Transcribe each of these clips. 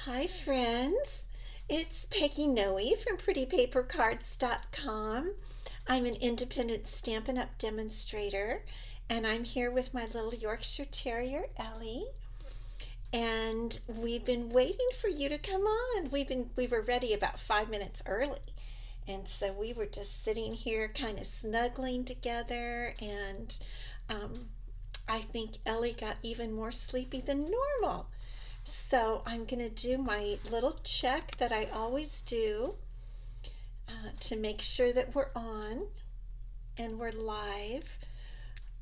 Hi, friends. It's Peggy Noe from PrettyPaperCards.com. I'm an independent Stampin' Up demonstrator, and I'm here with my little Yorkshire Terrier, Ellie. And we've been waiting for you to come on. We were ready about 5 minutes early. And so we were just sitting here kind of snuggling together, and um, I think Ellie got even more sleepy than normal. So I'm going to do my little check that I always do to make sure that we're on and we're live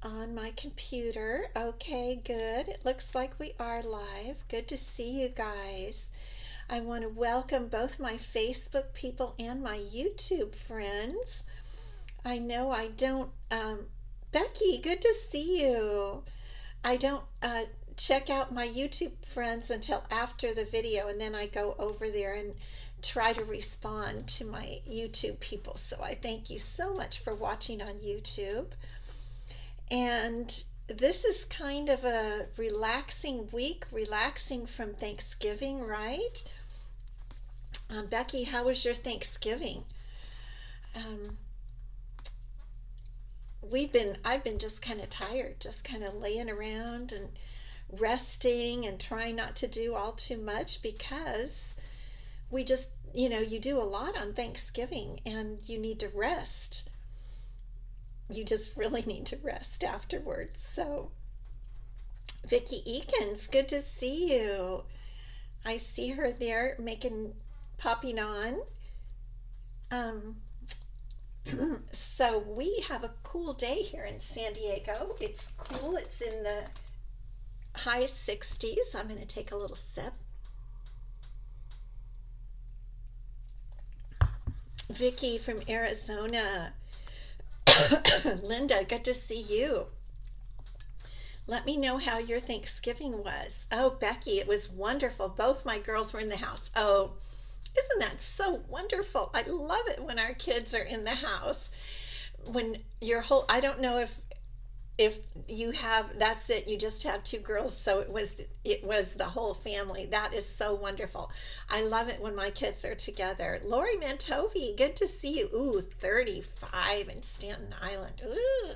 on my computer. Okay, good. It looks like we are live. Good to see you guys. I want to welcome both my Facebook people and my YouTube friends. I know I don't, Becky, good to see you. I don't check out my YouTube friends until after the video, and then I go over there and try to respond to my YouTube people. So I thank you so much for watching on YouTube. And this is kind of a relaxing week, relaxing from Thanksgiving, right? Becky, how was your Thanksgiving? Um, I've been just kind of tired, just kind of laying around and resting and trying not to do all too much because we just, you do a lot on Thanksgiving and you need to rest. You just really need to rest afterwards. So, Vicki Eakins, good to see you. I see her there popping on. Um, so we have a cool day here in San Diego. It's cool. It's in the high 60s. I'm going to take a little sip. Vicky from Arizona. Linda, good to see you. Let me know how your Thanksgiving was. Oh, Becky, it was wonderful. Both my girls were in the house. Oh, isn't that so wonderful? I love it when our kids are in the house. When I don't know if you have, that's it, you just have two girls, so it was the whole family. That is so wonderful. I love it when my kids are together. Lori Mantovi, good to see you. Ooh, 35 in Staten Island. Ooh,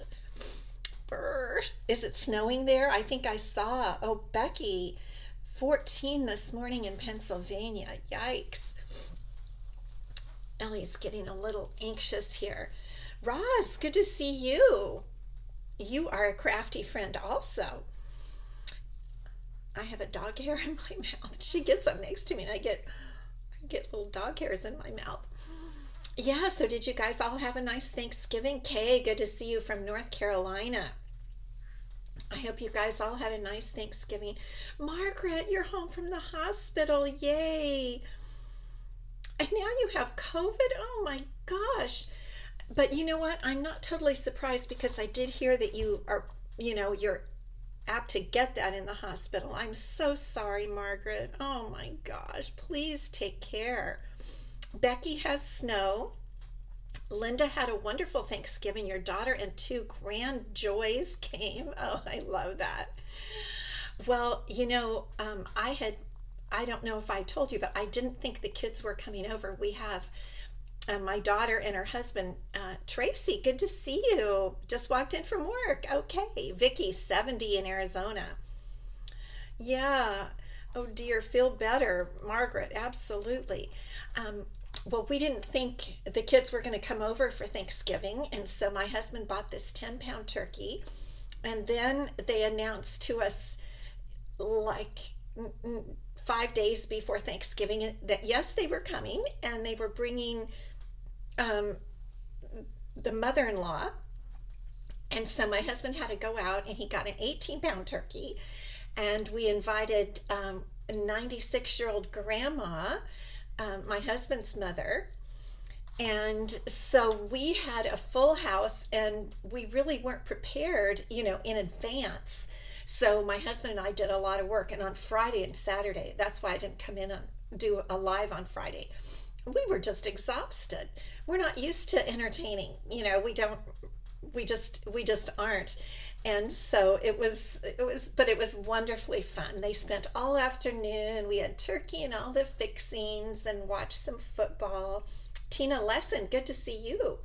brr. Is it snowing there? I think I saw. Oh, Becky, 14 this morning in Pennsylvania. Yikes. Ellie's getting a little anxious here. Roz, good to see you. You are a crafty friend also. I have a dog hair in my mouth. She gets up next to me and I get little dog hairs in my mouth. Yeah, so did you guys all have a nice Thanksgiving? Kay, good to see you from North Carolina. I hope you guys all had a nice Thanksgiving. Margaret, you're home from the hospital. Yay. And now you have COVID. Oh my gosh. But you know what? I'm not totally surprised because I did hear that you're apt to get that in the hospital. I'm so sorry, Margaret. Oh my gosh. Please take care. Becky has snow. Linda had a wonderful Thanksgiving. Your daughter and two grand joys came. Oh, I love that. Well, I don't know if I told you, but I didn't think the kids were coming over. We have my daughter and her husband, Tracy, good to see you. Just walked in from work. Okay. Vicky, 70 in Arizona. Yeah. Oh dear, feel better, Margaret. Absolutely. Well, we didn't think the kids were going to come over for Thanksgiving, and so my husband bought this 10-pound turkey, and then they announced to us like 5 days before Thanksgiving that yes, they were coming, and they were bringing um, the mother-in-law. And so my husband had to go out and he got an 18-pound turkey, and we invited a 96-year-old grandma, my husband's mother. And so we had a full house, and we really weren't prepared, in advance. So my husband and I did a lot of work, and on Friday and Saturday, that's why I didn't come in and do a live on Friday. We were just exhausted. We're not used to entertaining. We just aren't. And so but it was wonderfully fun. They spent all afternoon. We had turkey and all the fixings and watched some football. Tina Lesson, good to see you.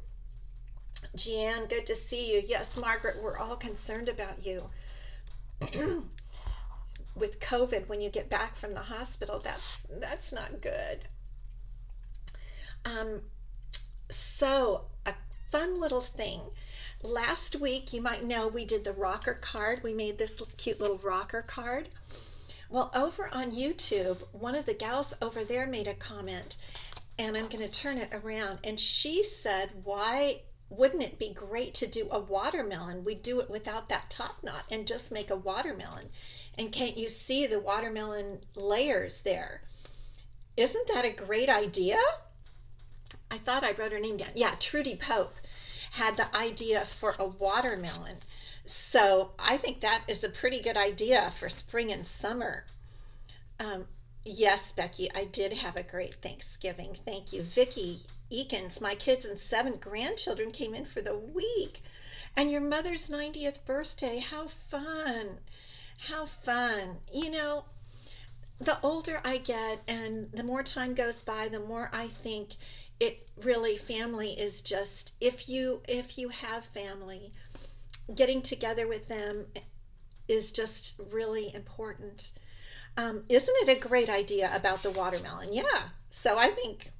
Jeanne, good to see you. Yes, Margaret, we're all concerned about you. With COVID, when you get back from the hospital, that's not good. Um, so a fun little thing. Last week, you might know we did the rocker card. We made this cute little rocker card. Well, over on YouTube, one of the gals over there made a comment, and I'm going to turn it around. And she said, why wouldn't it be great to do a watermelon? We do it without that top knot and just make a watermelon. And can't you see the watermelon layers there? Isn't that a great idea? I thought I wrote her name down. Yeah, Trudy Pope had the idea for a watermelon. So I think that is a pretty good idea for spring and summer. Yes, Becky, I did have a great Thanksgiving. Thank you. Vicki Eakins, my kids and 7 grandchildren came in for the week. And your mother's 90th birthday. How fun. How fun. You know, the older I get and the more time goes by, the more I think it really, family is just, if you have family, getting together with them is just really important. Isn't it a great idea about the watermelon? Yeah. So I think,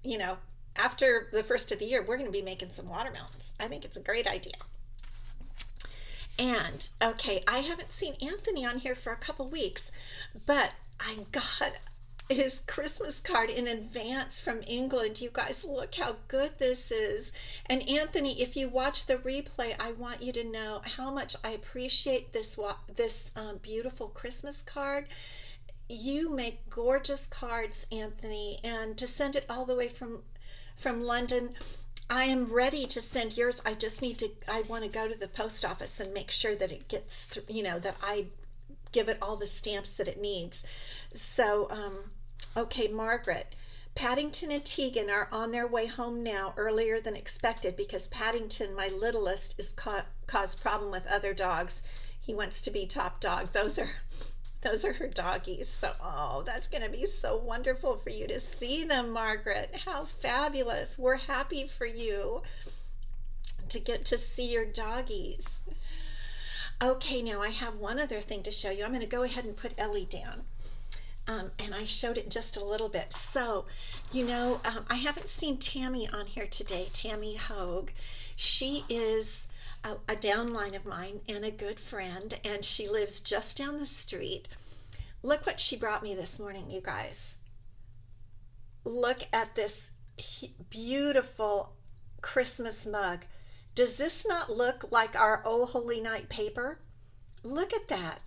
you know, after the first of the year, we're going to be making some watermelons. I think it's a great idea. And okay, I haven't seen Anthony on here for a couple weeks, but I got his Christmas card in advance from England. You guys, look how good this is. And Anthony, if you watch the replay, I want you to know how much I appreciate this beautiful Christmas card. You make gorgeous cards, Anthony, and to send it all the way from London, I am ready to send yours. I want to go to the post office and make sure that it gets through, you know, that I give it all the stamps that it needs. So, okay, Margaret, Paddington and Tegan are on their way home now earlier than expected because Paddington, my littlest, is caused problem with other dogs. He wants to be top dog. Those are her doggies. So, oh, that's going to be so wonderful for you to see them, Margaret. How fabulous. We're happy for you to get to see your doggies. Okay, now I have one other thing to show you. I'm going to go ahead and put Ellie down. And I showed it just a little bit. So, you know, I haven't seen Tammy on here today, Tammy Hogue. She is a downline of mine and a good friend, and she lives just down the street. Look what she brought me this morning, you guys. Look at this beautiful Christmas mug. Does this not look like our Oh Holy Night paper? Look at that.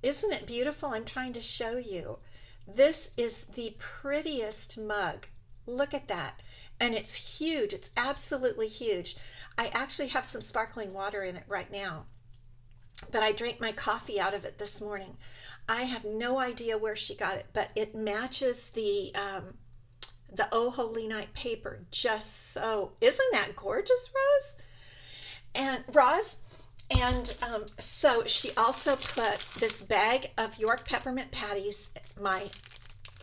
Isn't it beautiful? I'm trying to show you. This is the prettiest mug. Look at that. And it's huge. It's absolutely huge. I actually have some sparkling water in it right now, but I drank my coffee out of it this morning. I have no idea where she got it, but it matches the Oh Holy Night paper just so. Isn't that gorgeous, Rose? And Roz? And so she also put this bag of York peppermint patties, my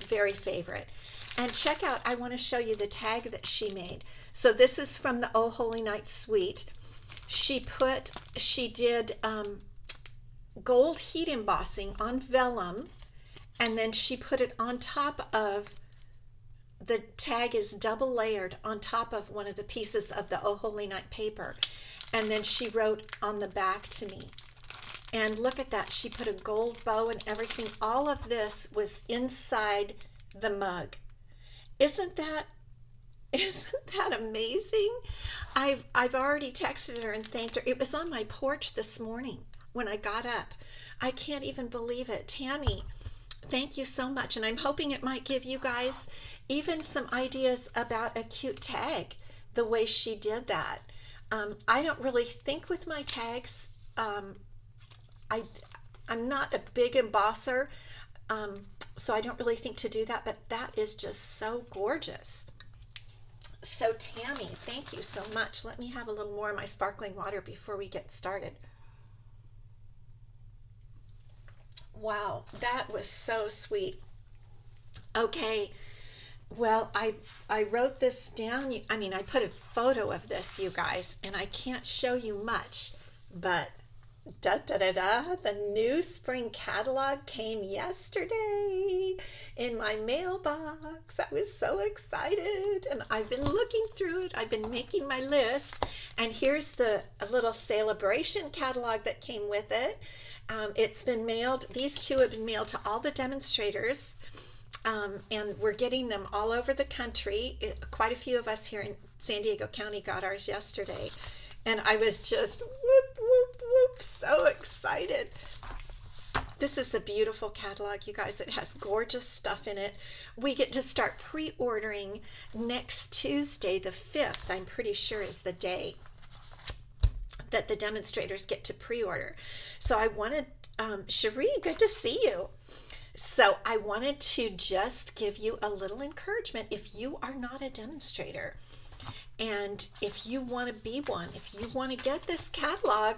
very favorite. And check out, I want to show you the tag that she made. So this is from the Oh Holy Night Suite. She did gold heat embossing on vellum, and then she put it on top of, the tag is double layered on top of one of the pieces of the Oh Holy Night paper. And then she wrote on the back to me. And look at that, she put a gold bow and everything. All of this was inside the mug. Isn't that amazing? I've already texted her and thanked her. It was on my porch this morning when I got up. I can't even believe it. Tammy, thank you so much. And I'm hoping it might give you guys even some ideas about a cute tag, the way she did that. I don't really think with my tags. I'm not a big embosser, so I don't really think to do that, but that is just so gorgeous. So Tammy, thank you so much. Let me have a little more of my sparkling water before we get started. Wow, that was so sweet. Okay, well, I wrote this down. I mean, I put a photo of this, you guys, and I can't show you much, but da da da da, the new spring catalog came yesterday in my mailbox. I was so excited, and I've been looking through it. I've been making my list, and here's the a little celebration catalog that came with it. It's been mailed. These two have been mailed to all the demonstrators, and we're getting them all over the country. Quite a few of us here in San Diego County got ours yesterday, and I was just whoop, whoop, whoop, so excited. This is a beautiful catalog, you guys. It has gorgeous stuff in it. We get to start pre-ordering next Tuesday, the 5th, I'm pretty sure is the day that the demonstrators get to pre-order. So I wanted, Cherie, good to see you. So I wanted to just give you a little encouragement. If you are not a demonstrator, and if you want to be one, if you want to get this catalog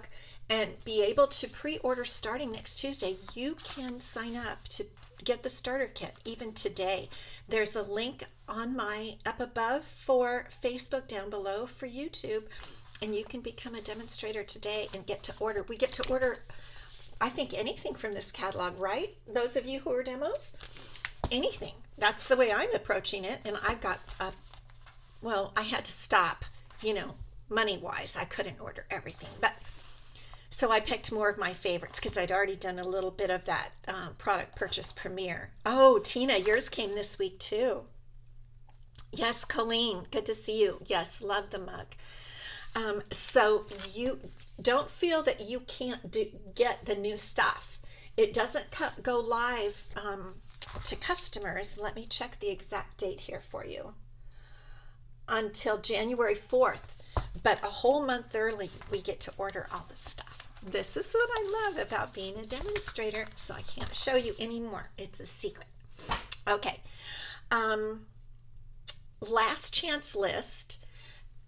and be able to pre-order starting next Tuesday, you can sign up to get the starter kit even today. There's a link on my up above for Facebook, down below for YouTube, and you can become a demonstrator today and get to order. We get to order, I think, anything from this catalog, right? Those of you who are demos, anything. That's the way I'm approaching it. And I've got well, I had to stop, money wise. I couldn't order everything, but so I picked more of my favorites because I'd already done a little bit of that product purchase premiere. Oh, Tina, yours came this week too. Yes, Colleen, good to see you. Yes, love the mug. So you don't feel that you can't get the new stuff. It doesn't go live to customers. Let me check the exact date here for you. Until January 4th, but a whole month early, we get to order all this stuff. This is what I love about being a demonstrator, so I can't show you anymore. It's a secret. Okay. Last chance list.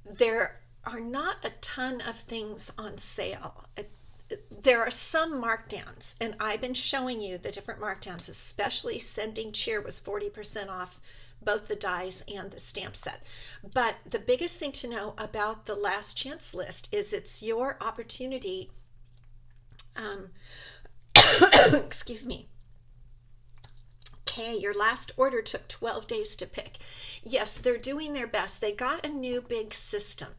There are not a ton of things on sale. There are some markdowns, and I've been showing you the different markdowns, especially Sending Cheer was 40% off both the dies and the stamp set. But the biggest thing to know about the last chance list is it's your opportunity, excuse me. Okay, your last order took 12 days to pick. Yes, they're doing their best. They got a new big system.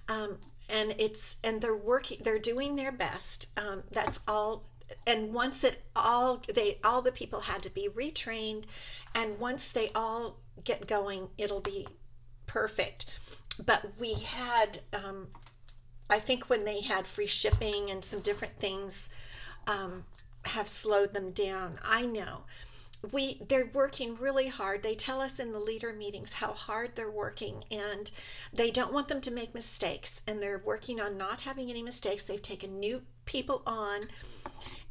And they're doing their best. That's all. And once all the people had to be retrained, and once they all get going, it'll be perfect. But we had, I think when they had free shipping and some different things, have slowed them down. I know. They're working really hard. They tell us in the leader meetings how hard they're working, and they don't want them to make mistakes, and they're working on not having any mistakes. They've taken new people on,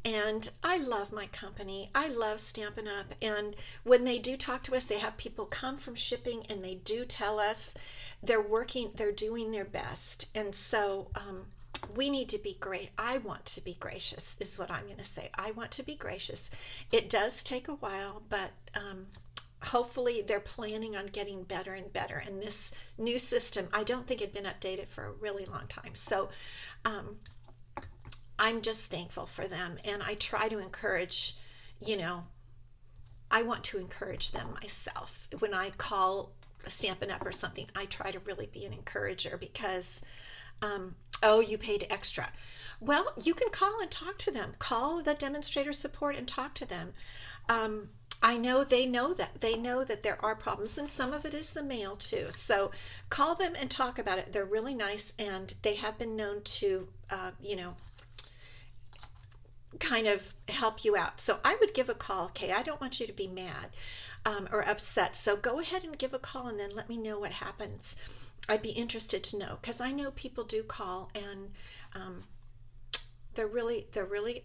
and I love my company. I love Stampin' Up, and when they do talk to us, they have people come from shipping, and they do tell us they're doing their best. And so we need to be great. I want to be gracious is what I'm going to say. I want to be gracious. It does take a while, but hopefully they're planning on getting better and better. And this new system, I don't think it had been updated for a really long time. So I'm just thankful for them. And I try to encourage, I want to encourage them myself. When I call Stampin' Up or something, I try to really be an encourager because oh, you paid extra. Well, you can call and talk to them. Call the demonstrator support and talk to them. I know they know that there are problems, and some of it is the mail too. So call them and talk about it. They're really nice, and they have been known to, kind of help you out. So I would give a call. Okay, I don't want you to be mad or upset. So go ahead and give a call, and then let me know what happens. I'd be interested to know, because I know people do call, and they're really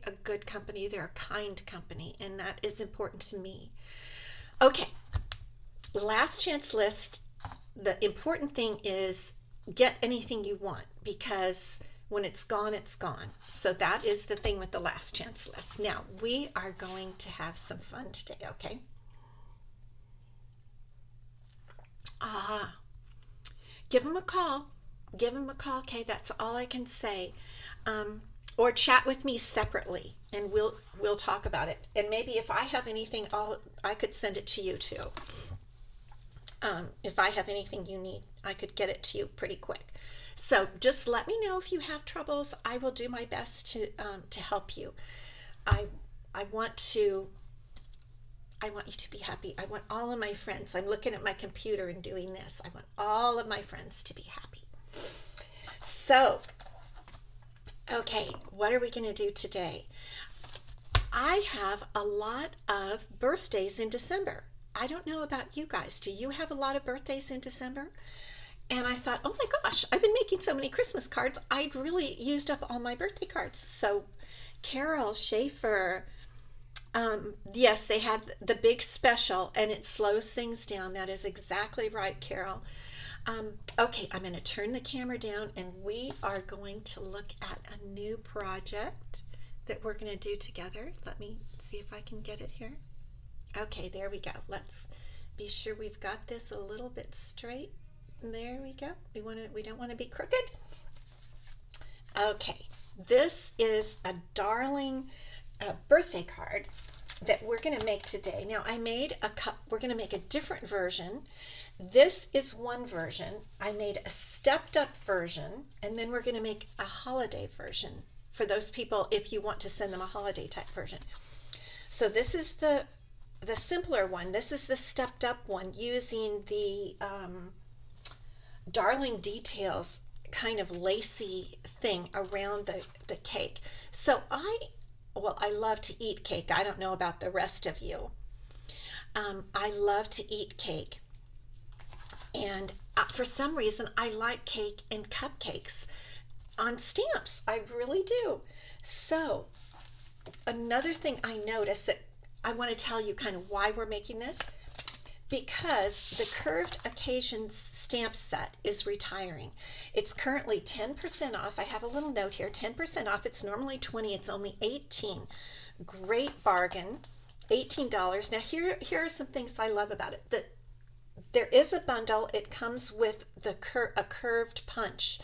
a good company. They're a kind company, and that is important to me. Okay, last chance list. The important thing is get anything you want, because When it's gone, it's gone. So that is the thing with the last chance list. Now, we are going to have some fun today, okay? Give them a call. Give them a call, okay? That's all I can say. Or chat with me separately, and we'll talk about it. And maybe if I have anything, I could send it to you too. If I have anything you need, I could get it to you pretty quick. So just let me know if you have troubles. I will do my best to help you. I want you to be happy. I want all of my friends. I'm looking at my computer and doing this. I want all of my friends to be happy. So, okay, what are we going to do today? I have a lot of birthdays in December. I don't know about you guys. Do you have a lot of birthdays in December? And I thought, oh my gosh, I've been making so many Christmas cards. I'd really used up all my birthday cards. So Carol Schaefer, yes, they had the big special, and it slows things down. That is exactly right, Carol. Okay, I'm going to turn the camera down, and we are going to look at a new project that we're going to do together. Let me see if I can get it here. Okay, there we go. Let's be sure we've got this a little bit straight. There we go. We don't want to be crooked. Okay, this is a darling birthday card that we're going to make today. Now I made we're going to make a different version. This is one version. I made a stepped up version, and then we're going to make a holiday version for those people if you want to send them a holiday type version. So this is the simpler one. This is the stepped up one using the darling details kind of lacy thing around the cake. So I love to eat cake. I don't know about the rest of you. I love to eat cake. And for some reason, I like cake and cupcakes on stamps. I really do. So another thing I noticed that I want to tell you kind of why we're making this, because the Curved Occasions stamp set is retiring. It's currently 10% off. I have a little note here, 10% off. It's normally $20, it's only $18. Great bargain, $18. Now here are some things I love about it. There is a bundle. It comes with a curved punch.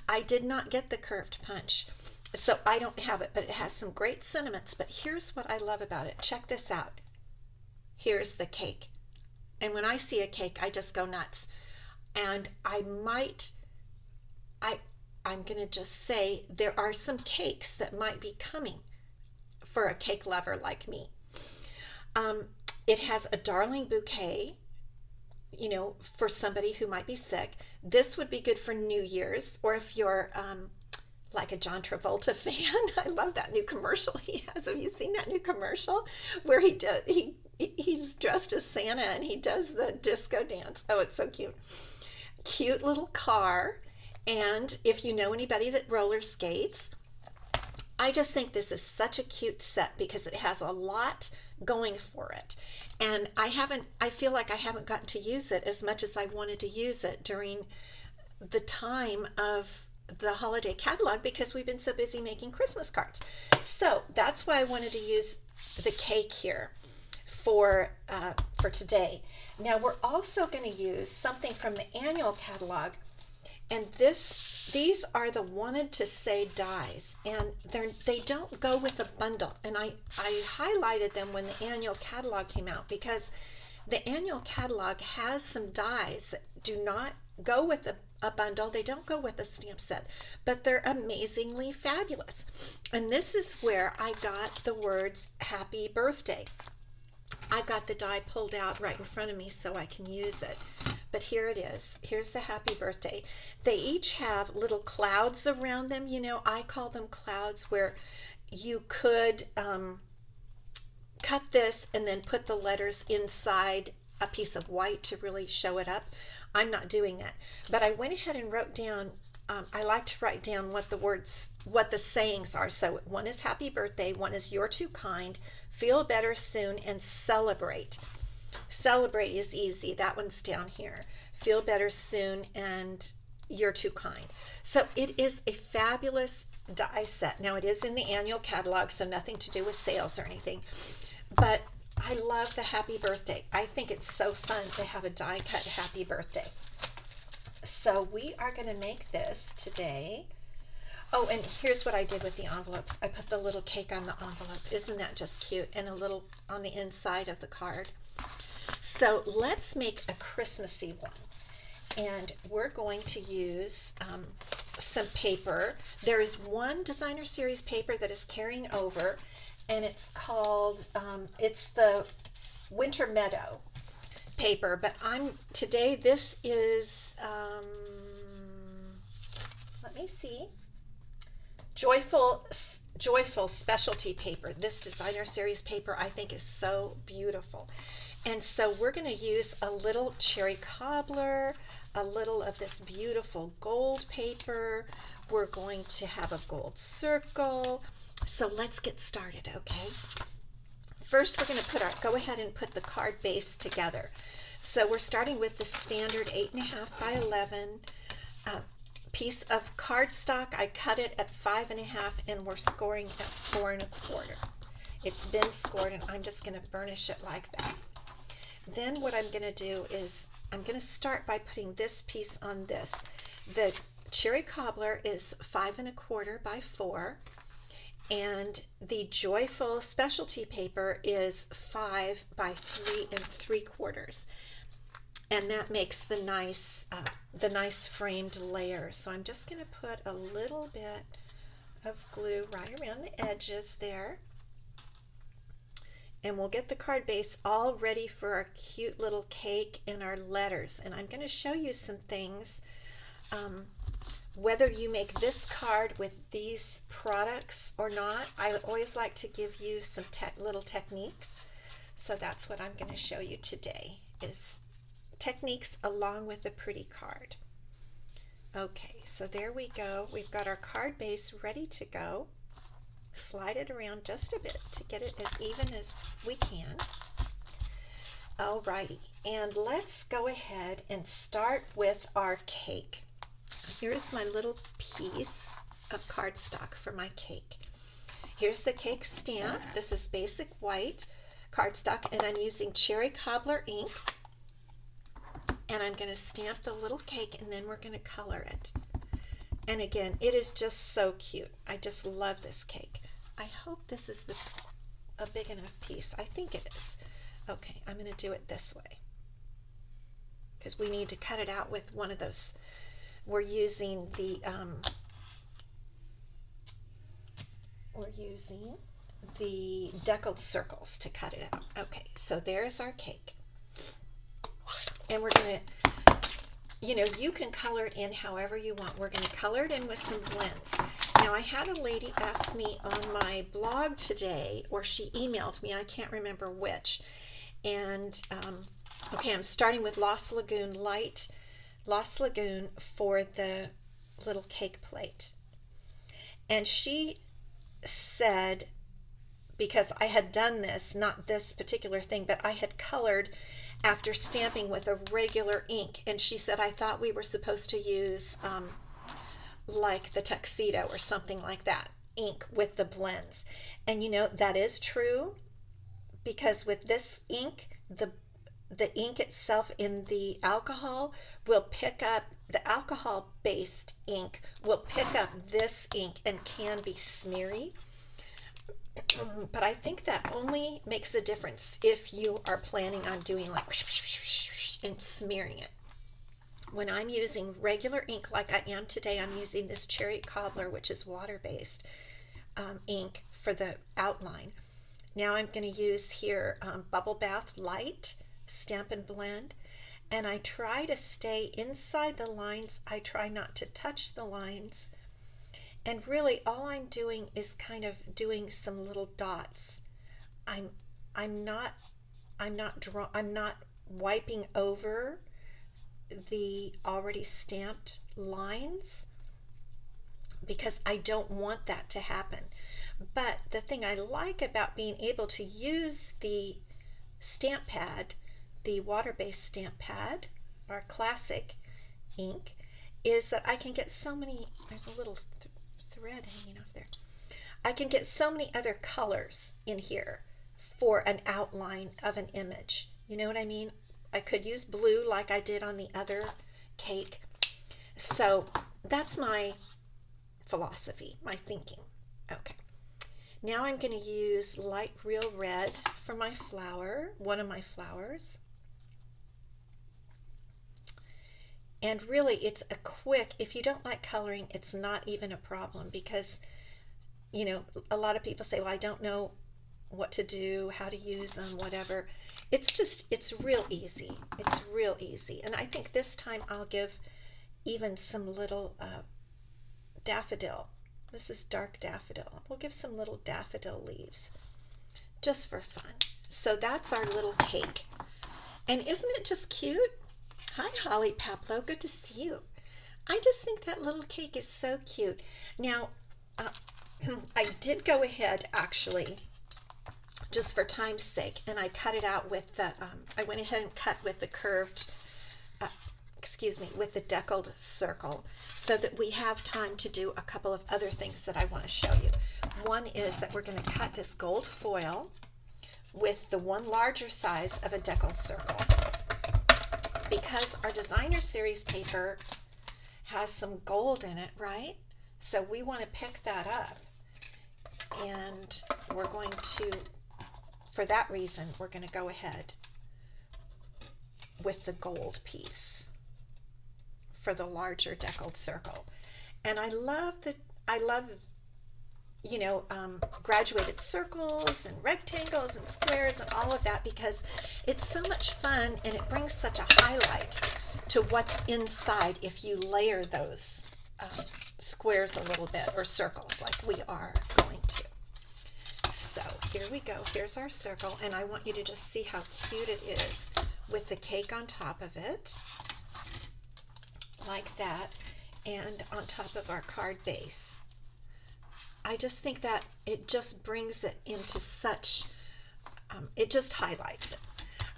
I did not get the curved punch, so I don't have it, but it has some great sentiments. But here's what I love about it. Check this out. Here's the cake. And when I see a cake, I just go nuts. And I'm going to just say there are some cakes that might be coming for a cake lover like me. It has a darling bouquet, for somebody who might be sick. This would be good for New Year's, or if you're like a John Travolta fan. I love that new commercial he has. Have you seen that new commercial where he's dressed as Santa and he does the disco dance? Oh, it's so cute. Cute little car. And if you know anybody that roller skates, I just think this is such a cute set because it has a lot going for it. And I feel like I haven't gotten to use it as much as I wanted to use it during the time of the holiday catalog because we've been so busy making Christmas cards. So that's why I wanted to use the cake here for today. Now we're also going to use something from the annual catalog, and these are the wanted to say dies, and they don't go with a bundle. And I highlighted them when the annual catalog came out because the annual catalog has some dies that do not go with a bundle. They don't go with a stamp set, but they're amazingly fabulous. And this is where I got the words happy birthday. I've got the die pulled out right in front of me so I can use it. But here it is. Here's the happy birthday. They each have little clouds around them. I call them clouds, where you could cut this and then put the letters inside a piece of white to really show it up. I'm not doing that. But I went ahead and wrote down, I like to write down what the sayings are. So one is happy birthday, one is you're too kind, feel better soon, and celebrate. Celebrate is easy. That one's down here. Feel better soon and you're too kind. So it is a fabulous die set. Now it is in the annual catalog, so nothing to do with sales or anything, but I love the happy birthday. I think it's so fun to have a die cut happy birthday. So we are going to make this today. Oh, and here's what I did with the envelopes. I put the little cake on the envelope. Isn't that just cute? And a little on the inside of the card. So let's make a Christmassy one. And we're going to use some paper. There is one designer series paper that is carrying over, and it's called, it's the Winter Meadow paper, but today this is, let me see, Joyful Specialty paper. This designer series paper I think is so beautiful. And so we're going to use a little cherry cobbler, a little of this beautiful gold paper. We're going to have a gold circle. So let's get started, okay? First, we're going to go ahead and put the card base together. So we're starting with the standard 8.5 by 11 piece of cardstock. I cut it at 5.5, and we're scoring at 4 1/4. It's been scored, and I'm just going to burnish it like that. Then what I'm going to do is I'm going to start by putting this piece on this. The cherry cobbler is 5 1/4 by 4, and the Joyful Specialty paper is 5 by 3 3/4, and that makes the nice framed layer. So I'm just going to put a little bit of glue right around the edges there, and we'll get the card base all ready for our cute little cake and our letters. And I'm going to show you some things, whether you make this card with these products or not. I always like to give you some little techniques. So that's what I'm going to show you today, is techniques along with a pretty card. Okay, so there we go. We've got our card base ready to go. Slide it around just a bit to get it as even as we can. Alrighty, and let's go ahead and start with our cake. Here's my little piece of cardstock for my cake. Here's the cake stamp. This is basic white cardstock, and I'm using cherry cobbler ink. And I'm going to stamp the little cake, and then we're going to color it. And again, it is just so cute. I just love this cake. I hope this is a big enough piece. I think it is. Okay, I'm going to do it this way, because we need to cut it out with one of those. We're using the deckled circles to cut it out. Okay, so there's our cake. And we're going to, you can color it in however you want. We're going to color it in with some blends. Now, I had a lady ask me on my blog today, or she emailed me, I can't remember which. And, okay, I'm starting with Lost Lagoon for the little cake plate. And she said, because I had done this, not this particular thing, but I had colored after stamping with a regular ink, and she said, I thought we were supposed to use like the tuxedo or something like that, ink with the blends. And that is true, because with this ink, the ink itself in the alcohol will pick up, the alcohol based ink will pick up this ink and can be smeary. But I think that only makes a difference if you are planning on doing like and smearing it. When I'm using regular ink like I am today, I'm using this cherry cobbler, which is water-based ink for the outline. Now I'm going to use here Bubble Bath Light Stampin' Blend, and I try to stay inside the lines. I try not to touch the lines. And really all I'm doing is kind of doing some little dots. I'm not wiping over the already stamped lines, because I don't want that to happen. But the thing I like about being able to use the stamp pad, the water-based stamp pad, our classic ink, is that I can get so many, there's a little thread hanging off there. I can get so many other colors in here for an outline of an image. You know what I mean? I could use blue like I did on the other cake. So that's my philosophy, my thinking. Okay. Now I'm going to use light real red for my flower, one of my flowers. And really it's a quick, if you don't like coloring, it's not even a problem, because, you know, a lot of people say, well, I don't know what to do, how to use them, whatever. It's real easy. It's real easy. And I think this time I'll give even some little daffodil. This is dark daffodil. We'll give some little daffodil leaves just for fun. So that's our little cake. And isn't it just cute? Hi, Holly Paplo. Good to see you. I just think that little cake is so cute. Now, I did go ahead, actually, just for time's sake, and I cut it out with the, I went ahead and cut with the curved, with the deckled circle, so that we have time to do a couple of other things that I want to show you. One is that we're going to cut this gold foil with the one larger size of a deckled circle, because our designer series paper has some gold in it, right? So we want to pick that up, and we're going to, for that reason, we're going to go ahead with the gold piece for the larger deckled circle. And I love, you know, graduated circles and rectangles and squares and all of that, because it's so much fun and it brings such a highlight to what's inside if you layer those squares a little bit, or circles like we are going to. So here we go. Here's our circle, and I want you to just see how cute it is with the cake on top of it, like that, and on top of our card base. I just think that it just brings it into such, it just highlights it.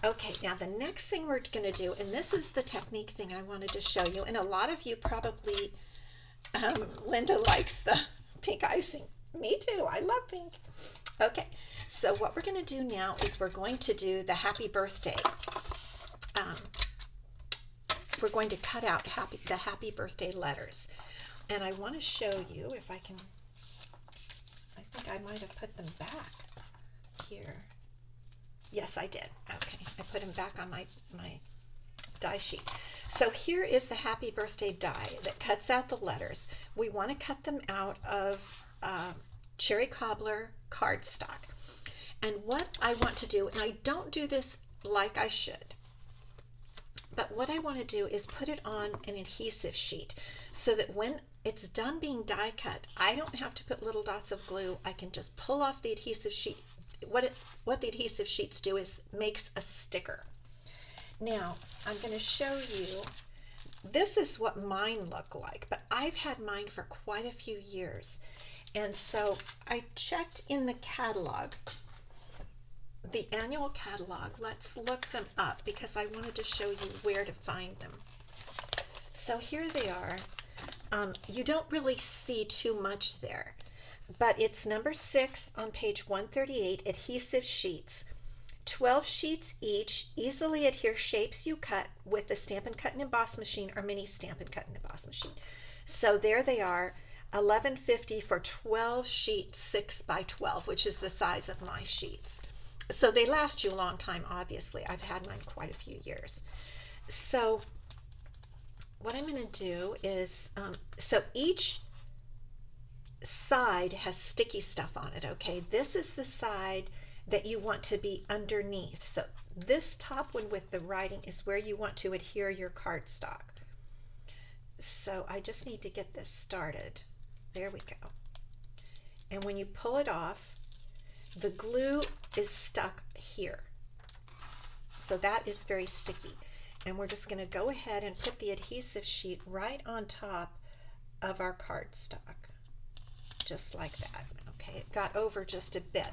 Okay, now the next thing we're going to do, and this is the technique thing I wanted to show you, and a lot of you probably, Linda likes the pink icing. Me too, I love pink. Okay, so what we're going to do now is we're going to do the happy birthday. We're going to cut out the happy birthday letters. And I want to show you if I can, I think I might have put them back here. Yes, I did. Okay, I put them back on my die sheet. So here is the happy birthday die that cuts out the letters. We want to cut them out of cherry cobbler cardstock. And what I want to do, and I don't do this like I should, but what I want to do is put it on an adhesive sheet so that when it's done being die cut, I don't have to put little dots of glue. I can just pull off the adhesive sheet. What the adhesive sheets do is makes a sticker. Now I'm going to show you, this is what mine look like, but I've had mine for quite a few years. And so I checked in the catalog, the annual catalog. Let's look them up because I wanted to show you where to find them. So here they are. You don't really see too much there, but it's number 6 on page 138, adhesive sheets. 12 sheets each, easily adhere shapes you cut with the Stampin' Cut and Emboss machine or mini Stampin' Cut and Emboss machine. So there they are, $11.50 for 12 sheets, 6 by 12, which is the size of my sheets. So they last you a long time, obviously. I've had mine quite a few years. So what I'm going to do is, so each side has sticky stuff on it, okay? This is the side that you want to be underneath. So this top one with the writing is where you want to adhere your cardstock. So I just need to get this started. There we go. And when you pull it off, the glue is stuck here. So that is very sticky. And we're just going to go ahead and put the adhesive sheet right on top of our cardstock. Just like that. Okay, it got over just a bit.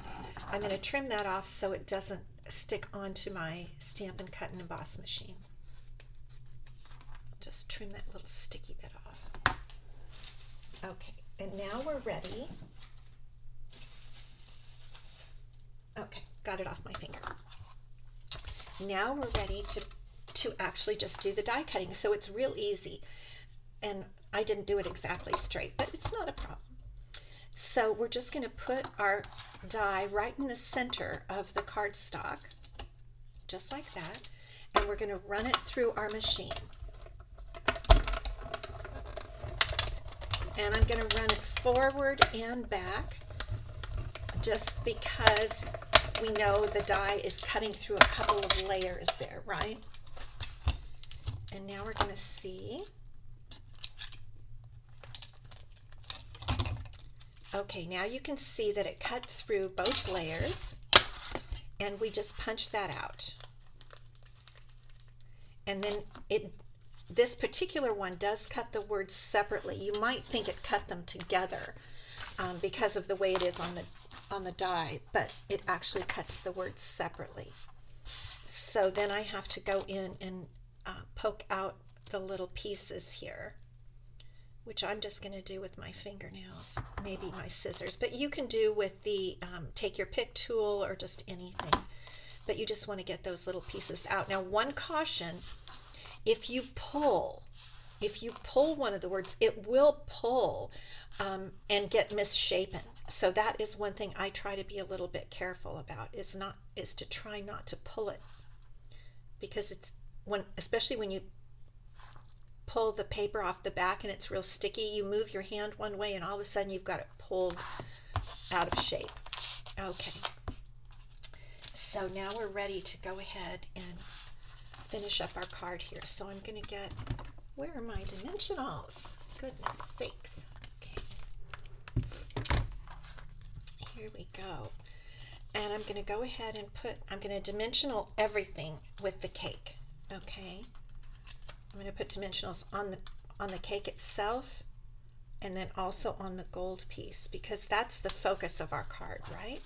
I'm going to trim that off so it doesn't stick onto my Stampin' Cut and Emboss machine. just trim that little sticky bit off. Okay, and now we're ready. Okay, got it off my finger. Now we're ready to actually just do the die cutting. So it's real easy. And I didn't do it exactly straight, but it's not a problem. So we're just going to put our die right in the center of the cardstock, just like that. And we're going to run it through our machine. And I'm going to run it forward and back just because we know the die is cutting through a couple of layers there, right? And now we're going to see. Okay, now you can see that it cut through both layers, and we just punch that out. And then this particular one does cut the words separately. You might think it cut them together because of the way it is on the die, but it actually cuts the words separately. So then I have to go in and poke out the little pieces here, which I'm just going to do with my fingernails, maybe my scissors, but you can do with the take your pick tool or just anything, but you just want to get those little pieces out. Now, one caution, if you pull one of the words, it will pull and get misshapen. So that is one thing I try to be a little bit careful about, is to try not to pull it, because especially when you pull the paper off the back and it's real sticky, you move your hand one way and all of a sudden you've got it pulled out of shape. Okay, so now we're ready to go ahead and finish up our card here. So I'm going to get, where are my dimensionals? Goodness sakes. Okay, here we go. And I'm going to go ahead and I'm going to dimensional everything with the cake. Okay, I'm going to put dimensionals on the cake itself, and then also on the gold piece, because that's the focus of our card, right?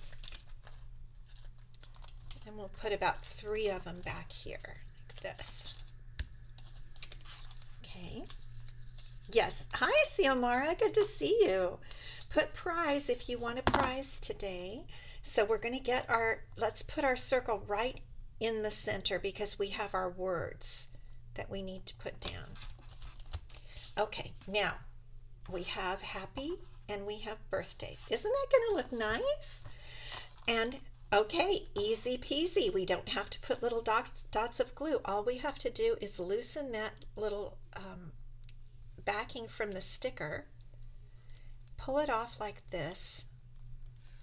And we'll put about 3 of them back here, like this. Okay. Yes. Hi, Xiomara. Good to see you. Put prize if you want a prize today. So we're going to get let's put our circle right in the center because we have our words that we need to put down. Okay, now we have happy and we have birthday. Isn't that going to look nice? And okay, easy peasy. We don't have to put little dots of glue. All we have to do is loosen that little backing from the sticker, pull it off like this,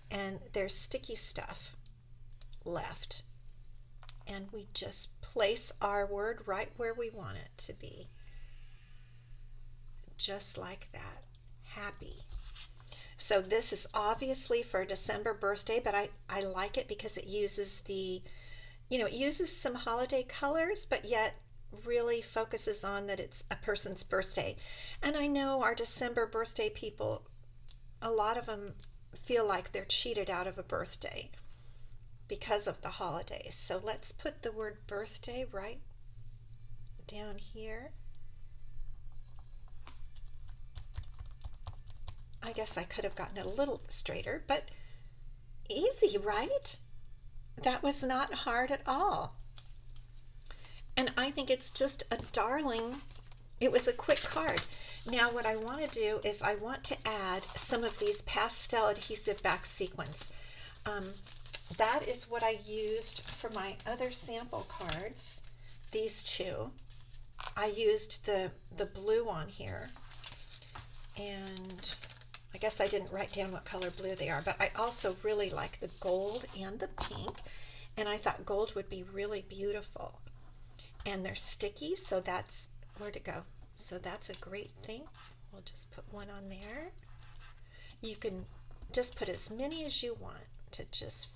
and there's sticky stuff left. And we just place our word right where we want it to be. Just like that. Happy. So this is obviously for a December birthday, but I like it because it uses it uses some holiday colors, but yet really focuses on that it's a person's birthday. And I know our December birthday people, a lot of them feel like they're cheated out of a birthday because of the holidays. So let's put the word birthday right down here. I guess I could have gotten it a little straighter, but easy, right? That was not hard at all. And I think it's just a darling, it was a quick card. Now what I want to do is I want to add some of these pastel adhesive back sequins. That is what I used for my other sample cards, these two. I used the blue on here, and I guess I didn't write down what color blue they are, but I also really like the gold and the pink, and I thought gold would be really beautiful. And they're sticky, so that's where to go. So that's a great thing. We'll just put one on there. You can just put as many as you want to just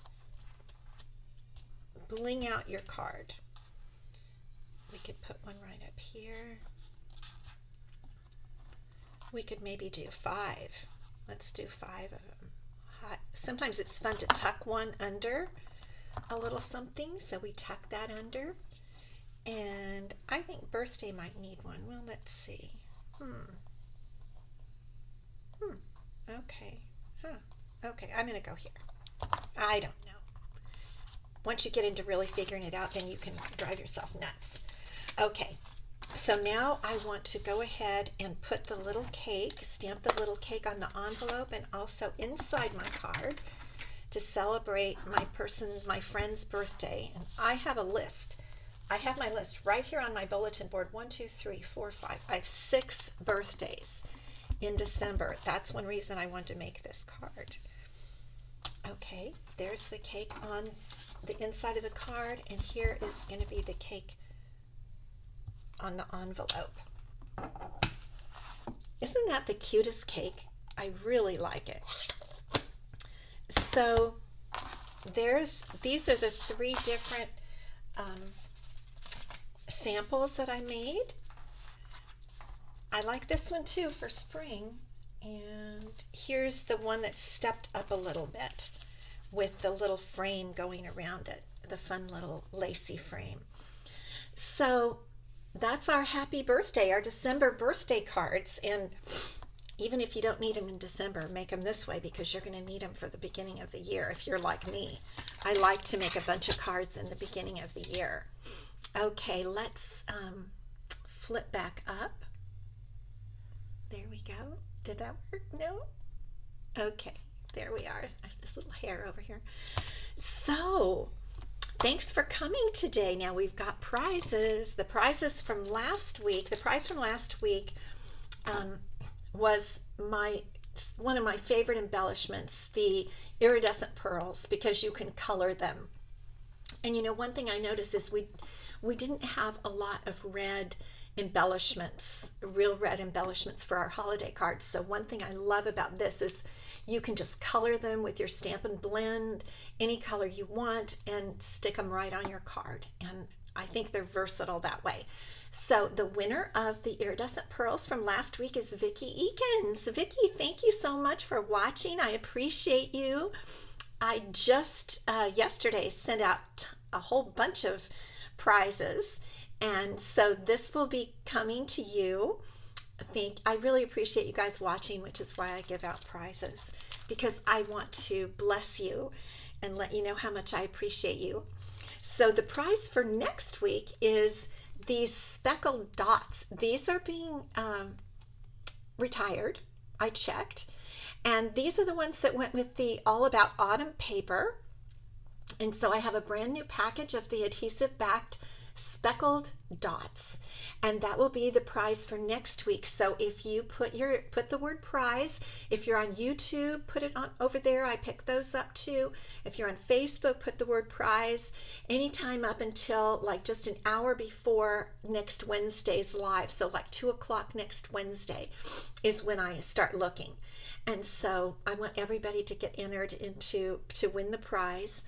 bling out your card. We could put one right up here. We could maybe do 5. Let's do 5 of them. Sometimes it's fun to tuck one under a little something, so we tuck that under. And I think birthday might need one. Well, let's see. Okay. Okay, I'm going to go here. I don't know. Once you get into really figuring it out, then you can drive yourself nuts. Okay, so now I want to go ahead and put the little cake, stamp the little cake on the envelope and also inside my card to celebrate my friend's birthday. And I have a list. I have my list right here on my bulletin board. 1, 2, 3, 4, 5. I have 6 birthdays in December. That's one reason I want to make this card. Okay, there's the cake on the inside of the card, and here is going to be the cake on the envelope. Isn't that the cutest cake? I really like it. So these are the 3 different samples that I made. I like this one too for spring, and here's the one that's stepped up a little bit with the little frame going around it, the fun little lacy frame. So that's our happy birthday, our December birthday cards. And even if you don't need them in December, make them this way because you're going to need them for the beginning of the year. If you're like me, I like to make a bunch of cards in the beginning of the year. Okay, let's flip back up. There we go. Did that work? No? Okay, there we are. I have this little hair over here. So, thanks for coming today. Now we've got prizes. The prizes from last week. The prize from last week was one of my favorite embellishments, the iridescent pearls, because you can color them. And you know, one thing I noticed is we didn't have a lot of red embellishments, real red embellishments for our holiday cards. So one thing I love about this is you can just color them with your Stampin' Blend, any color you want, and stick them right on your card. And I think they're versatile that way. So the winner of the iridescent pearls from last week is Vicki Eakins. Vicki, thank you so much for watching. I appreciate you. I just yesterday sent out a whole bunch of prizes, and so this will be coming to you. I really appreciate you guys watching, which is why I give out prizes, because I want to bless you and let you know how much I appreciate you. So the prize for next week is these speckled dots. These are being retired. I checked. And these are the ones that went with the All About Autumn paper. And so I have a brand new package of the adhesive backed speckled dots, and that will be the prize for next week. So if you put the word prize, if you're on YouTube, put it on over there. I pick those up too. If you're on Facebook, put the word prize anytime up until like just an hour before next Wednesday's live. So like 2 o'clock next Wednesday is when I start looking. And so I want everybody to get entered to win the prize.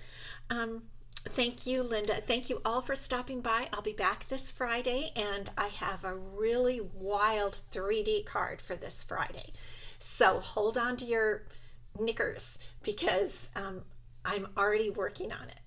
Thank you, Linda. Thank you all for stopping by. I'll be back this Friday, and I have a really wild 3D card for this Friday. So hold on to your knickers because I'm already working on it.